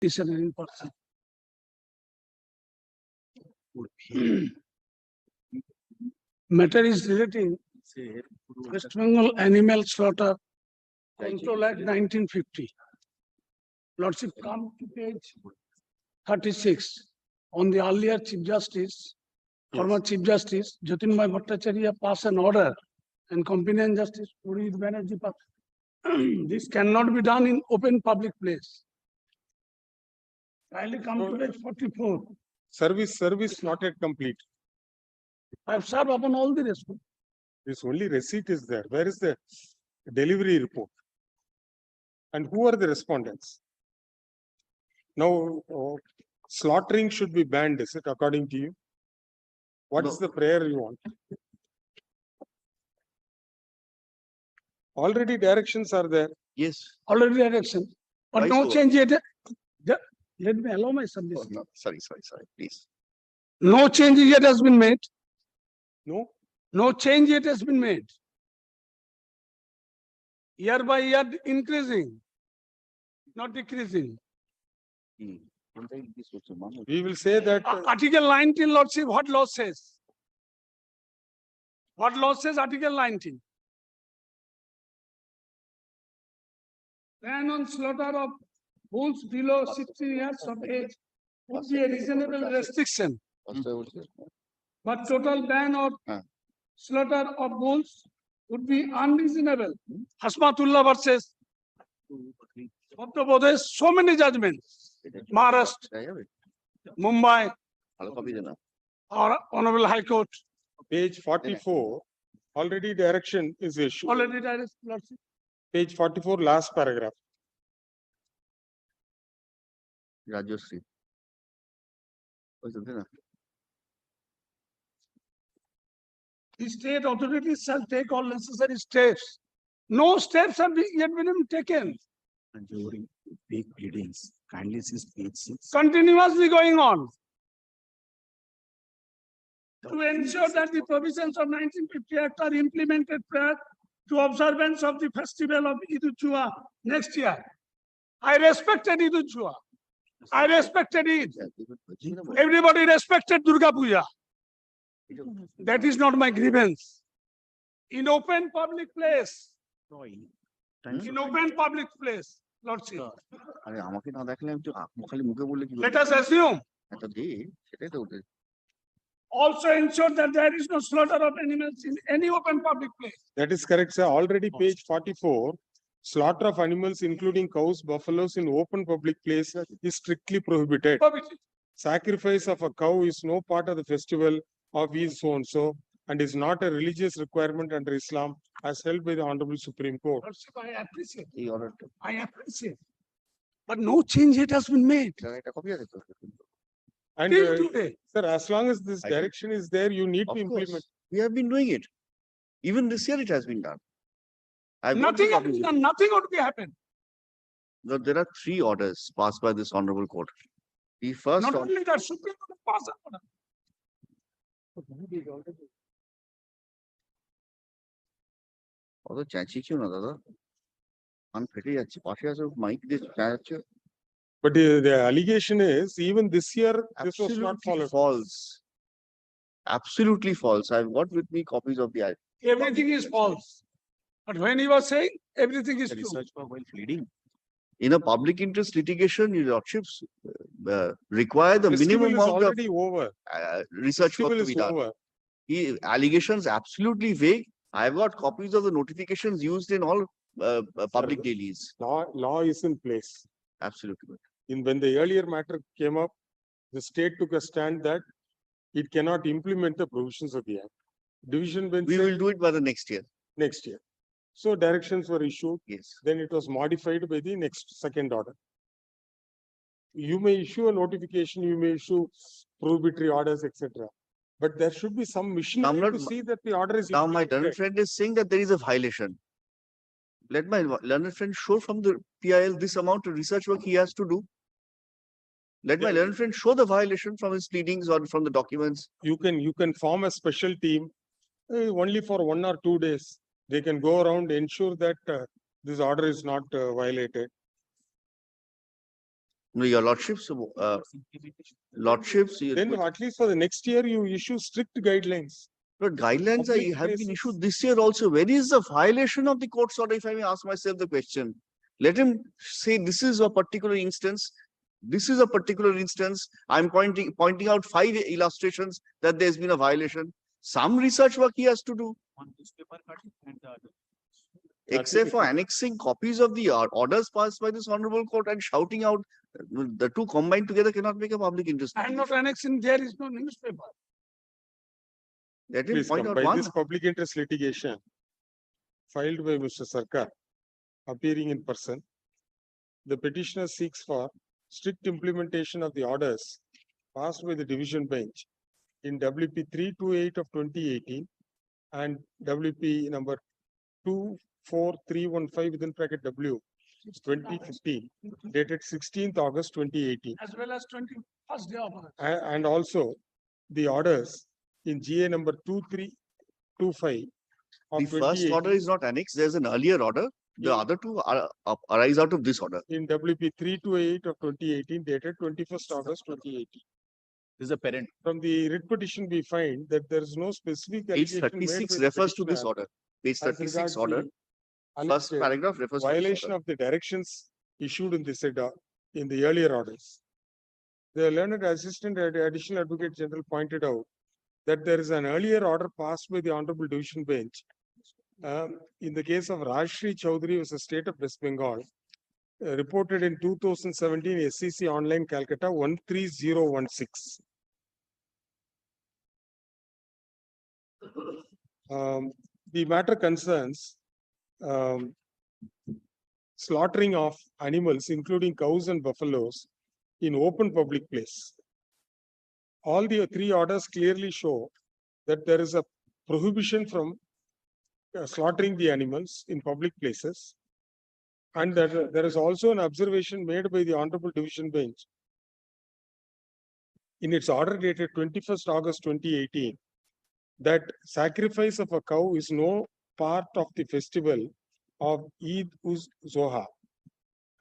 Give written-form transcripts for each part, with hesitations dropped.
in person. Matter is relating West Bengal Animal Slaughter Control Act 1950. Lordship, come to page 36. On the earlier Chief Justice, former Chief Justice Jatinbhai Bhattacharya passed an order and Compliant Justice Purit Banerjee passed. This cannot be done in open public place. Kindly come to page 44. Service not yet complete. I have served upon all the response. This only receipt is there. Where is the delivery report? And who are the respondents? Now, slaughtering should be banned, is it, according to you? What is the prayer you want? Already directions are there. Yes. Already direction, but Why no so? change yet. Let me allow my submission. Oh, no. Sorry, please. No change yet has been made. No? No change yet has been made. Year by year increasing, not decreasing. Hmm. We will say that Article 19, Lordship, what law says? What law says Article 19? Ban on slaughter of bulls below 16 years of age would be a reasonable restriction, but total ban of slaughter of bulls would be unreasonable. Hasmatullah versus Madhya Pradesh, so many judgments. Maharashtra, Mumbai, or Honorable High Court. page 44, already direction is issued. Already direct, Lordship. Page 44, last paragraph. Rajyasree. The state authorities shall take all necessary steps. No steps have yet been taken. And during big pleadings, kindly see page 6. Continuously going on. To ensure that the provisions of 1950 Act are implemented prior to observance of the festival of Eid-ul-Zuha next year. I respected Eid-ul-Zuha. I respected it. Everybody respected Durga Puja. That is not my grievance. In open public place. In open public place, Lordship. Let us assume. Also ensure that there is no slaughter of animals in any open public place. That is correct, sir. Already page 44, slaughter of animals including cows, buffaloes in open public place is strictly prohibited. Sacrifice of a cow is no part of the festival of his so and so and is not a religious requirement under Islam as held by the Honorable Supreme Court. Lordship, I appreciate. I appreciate. But no change yet has been made. And Till today. sir, as long as this direction is there, you need to Of implement. course, we have been doing it. Even this year it has been done. I've got the Nothing has copies been with done. Nothing would be happened. me. There are 3 orders passed by this honorable court. The first Not order, only that, Supreme Court passed an order. অত চেঁচিয়েছিও না দাদা কান ফেটে যাচ্ছে পাশে আছে mic দিয়ে চেঁচাচ্ছে But the allegation is even this year, this was not followed. false. Absolutely false. I've got with me copies of the Everything is false. But when he was saying everything is true. Research for while pleading. in a public interest litigation, your lordships require the Festival minimum is amount of already over. research work Festival to is be done. over. Allegations absolutely vague. I've got copies of the notifications used in all public dailies. Law is in place. Absolutely. When the earlier matter came up, the state took a stand that it cannot implement the provisions of the act. Division bench We said will do it by the next year. next year. So directions were issued, Yes. then it was modified by the next second order. You may issue a notification, you may issue prohibitory orders, etc. But there should be some machinery not- to see that the order is Now my implemented. learned friend is saying that there is a violation. Let my learned friend show from the PIL this amount of research work he has to do. Let my Yeah. learned friend show the violation from his pleadings or from the documents. You can form a special team only for 1 or 2 days. They can go around, ensure that this order is not violated. No, your lordships, lordships, Then at least for the next year, you issue strict guidelines. but guidelines public have been places. issued this year also. Where is the violation of the court's order? If I may ask myself the question, let him say this is a particular instance. This is a particular instance. I'm pointing out 5 illustrations that there's been a violation. Some research work he has to do, One newspaper cutting and the other. except for annexing copies of the orders passed by this honorable court and shouting out. The two combined together cannot make a public interest. I am not annexing, there is no newspaper. Let him Please point come out by one. this public interest litigation filed by Mr. Sarkar appearing in person. The petitioner seeks for strict implementation of the orders passed by the division bench in WP 328 of 2018 and WP number 24315 within bracket W 2015 dated 16th August 2018. As well as 21st day of August. And also the orders in GA number 2325 of The first order 2018 is not annexed. There's an earlier order. The Yeah. other two arise out of this order. in WP 328 of 2018 dated 21st August 2018. This is a parent. From the writ petition, we find that there is no specific Page allegation made 36 by the refers to this petitioner order. Page as 36 regards order, the first alleged paragraph refers to this violation order. of the directions issued in this in the earlier orders. The learned assistant additional advocate general pointed out that there is an earlier order passed by the honorable division bench. In the case of Rajshri Chaudhary versus State of West Bengal, reported in 2017 SCC Online Calcutta 13016. The matter concerns slaughtering of animals, including cows and buffaloes, in open public place. All the 3 orders clearly show that there is a prohibition from slaughtering the animals in public places. And that there is also an observation made by the Honorable Division Bench in its order dated 21st August 2018 that sacrifice of a cow is no part of the festival of Eid uz Zoha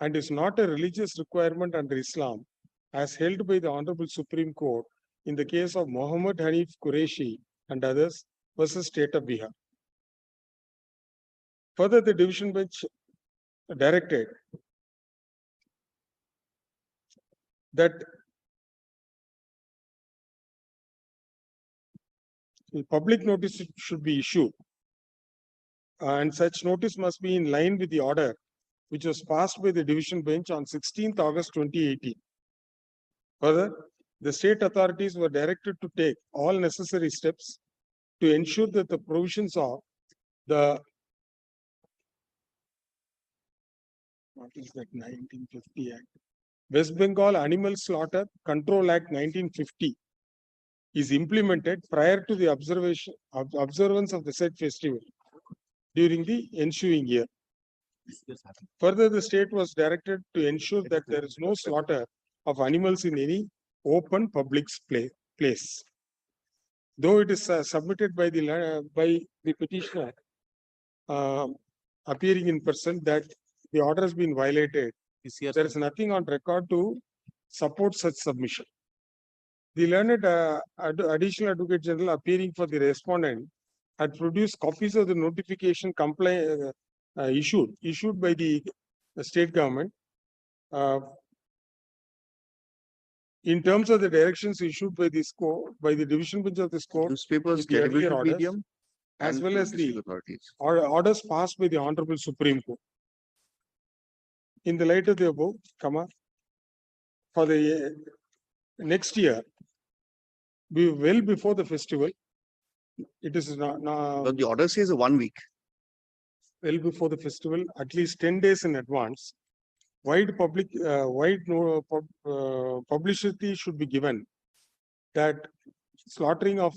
and is not a religious requirement under Islam as held by the Honorable Supreme Court in the case of Muhammad Hanif Qureshi and others versus State of Bihar. Further, the division bench directed that the public notice should be issued and such notice must be in line with the order which was passed by the division bench on 16th August 2018. Further, the state authorities were directed to take all necessary steps to ensure that the provisions of the what is that 1950 Act? West Bengal Animal Slaughter Control Act 1950 is implemented prior to the observance of the said festival during the ensuing year. Further, the state was directed to ensure that there is no slaughter of animals in any open public place. Though it is submitted by the petitioner appearing in person that the order has been violated, there is nothing on record to support such submission. The learned additional advocate general appearing for the respondent had produced copies of the notification issued by the state government in terms of the directions issued by this court, by the division bench of this court, Newspapers, with the earlier television orders, medium. as and well as the judicial authorities. orders passed by the Honorable Supreme Court. In the light of the above, for the next year, well before the festival, it is But the order says 1 week. well before the festival, at least 10 days in advance, wide publicity should be given that slaughtering of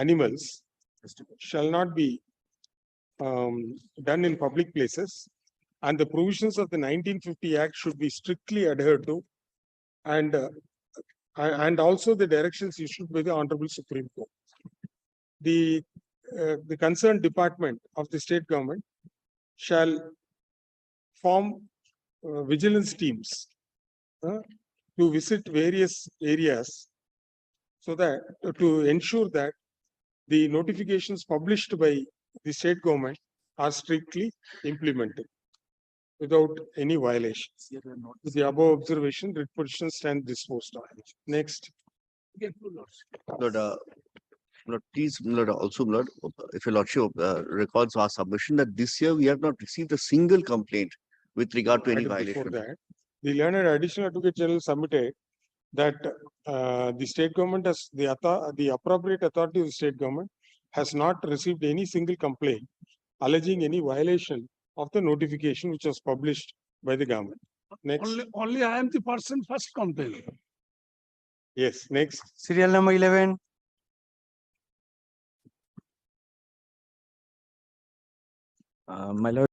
animals shall not be done in public places, and the provisions of the 1950 Act should be strictly adhered to, and also the directions issued by the Honorable Supreme Court. The concerned department of the state government shall form vigilance teams to visit various areas so that to ensure that the notifications published by the state government are strictly implemented without any violations. With the above observation, writ petition stand disposed of. Next. Lord, Lord, please, Lord, also, Lord, if your lordship records our submission that this year we have not received a single complaint with regard to any Item before violation. that, the learned additional advocate general submitted that the state government has, the appropriate authority of the state government has not received any single complaint alleging any violation of the notification which was published by the government. Next, Only I am the person first complaining. yes, next. Serial number 11. My lord.